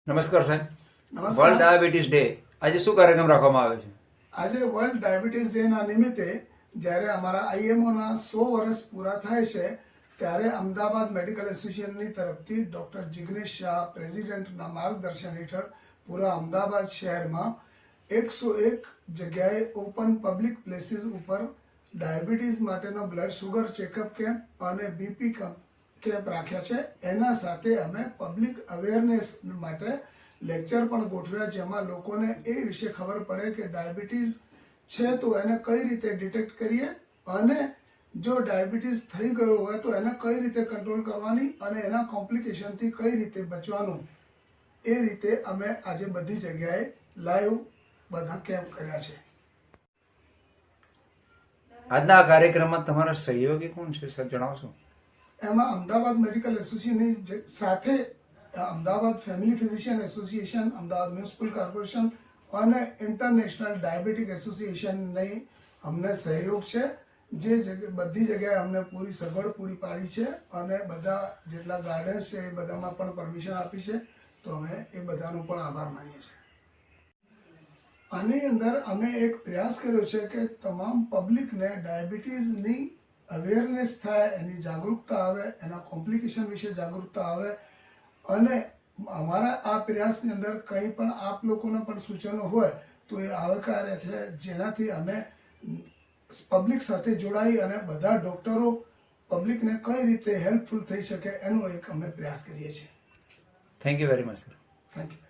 નમસ્કાર સાહેબ. નમસ્કાર. વર્લ્ડ ડાયાબિટીસ ડે આજે શું કાર્યક્રમ રાખવામાં આવે છે? આજે વર્લ્ડ ડાયાબિટીસ ડેના નિમિત્તે જ્યારે અમારા આઈએમઓના 100 વર્ષ પૂરા થાય છે ત્યારે અમદાવાદ મેડિકલ એસોસિએશનની તરફથી ડૉક્ટર જિગ્નેશ શાહ પ્રેસિડેન્ટના માર્ગદર્શન હેઠળ પૂરા અમદાવાદ શહેરમાં 101 જગ્યાએ ઓપન પબ્લિક પ્લેસીસ ઉપર ડાયાબિટીસ માટેનો બ્લડ શુગર ચેકઅપ કેમ્પ અને બીપી કેમ્પ રાખ્યા છે. એના સાથે અમે પબ્લિક અવેરનેસ માટે લેક્ચર પણ ગોઠવ્યા, જેમાં લોકોને એ વિશે ખબર પડે કે ડાયાબિટીસ છે તો એને કઈ રીતે ડિટેક્ટ કરીએ અને જો ડાયાબિટીસ થઈ ગયો હોય તો એને કઈ રીતે કંટ્રોલ કરવાની અને એના કોમ્પ્લિકેશનથી કઈ રીતે બચવાનું, એ રીતે અમે આજે બધી જગ્યાએ લાઈવ બધા કેમ્પ કર્યા છે. આજના આ કાર્યક્રમમાં તમારા સહયોગી કોણ છે સર, જણાવશો? એમાં અમદાવાદ મેડિકલ એસોસિએશનની સાથે Ahmedabad family physician association, Ahmedabad municipal corporation અને ઇન્ટરનેશનલ ડાયાબિટીક એસોસિએશનની અમને સહયોગ છે, જે બધી જગ્યાએ અમને પૂરી સગવડ પૂરી પાડી છે અને બધા જેટલા ગાર્ડન્સ છે એ બધામાં પણ પરમિશન આપી છે, તો અમે એ બધાનો પણ આભાર માનીએ છીએ. આની અંદર અમે એક પ્રયાસ કર્યો છે કે તમામ પબ્લિકને ડાયાબિટીસની અવેરનેસ થાય, એની જાગૃતતા આવે, એના કોમ્પ્લિકેશન વિશે જાગૃતતા આવે અને અમારા આ પ્રયાસની અંદર કંઈ પણ આપ લોકોના પણ સૂચનો હોય તો એ આવકાર્ય છે, જેનાથી અમે પબ્લિક સાથે જોડાઈ અને બધા ડૉક્ટરો પબ્લિકને કઈ રીતે હેલ્પફુલ થઈ શકે એનો એક અમે પ્રયાસ કરીએ છીએ. Thank you very much sir. Thank you.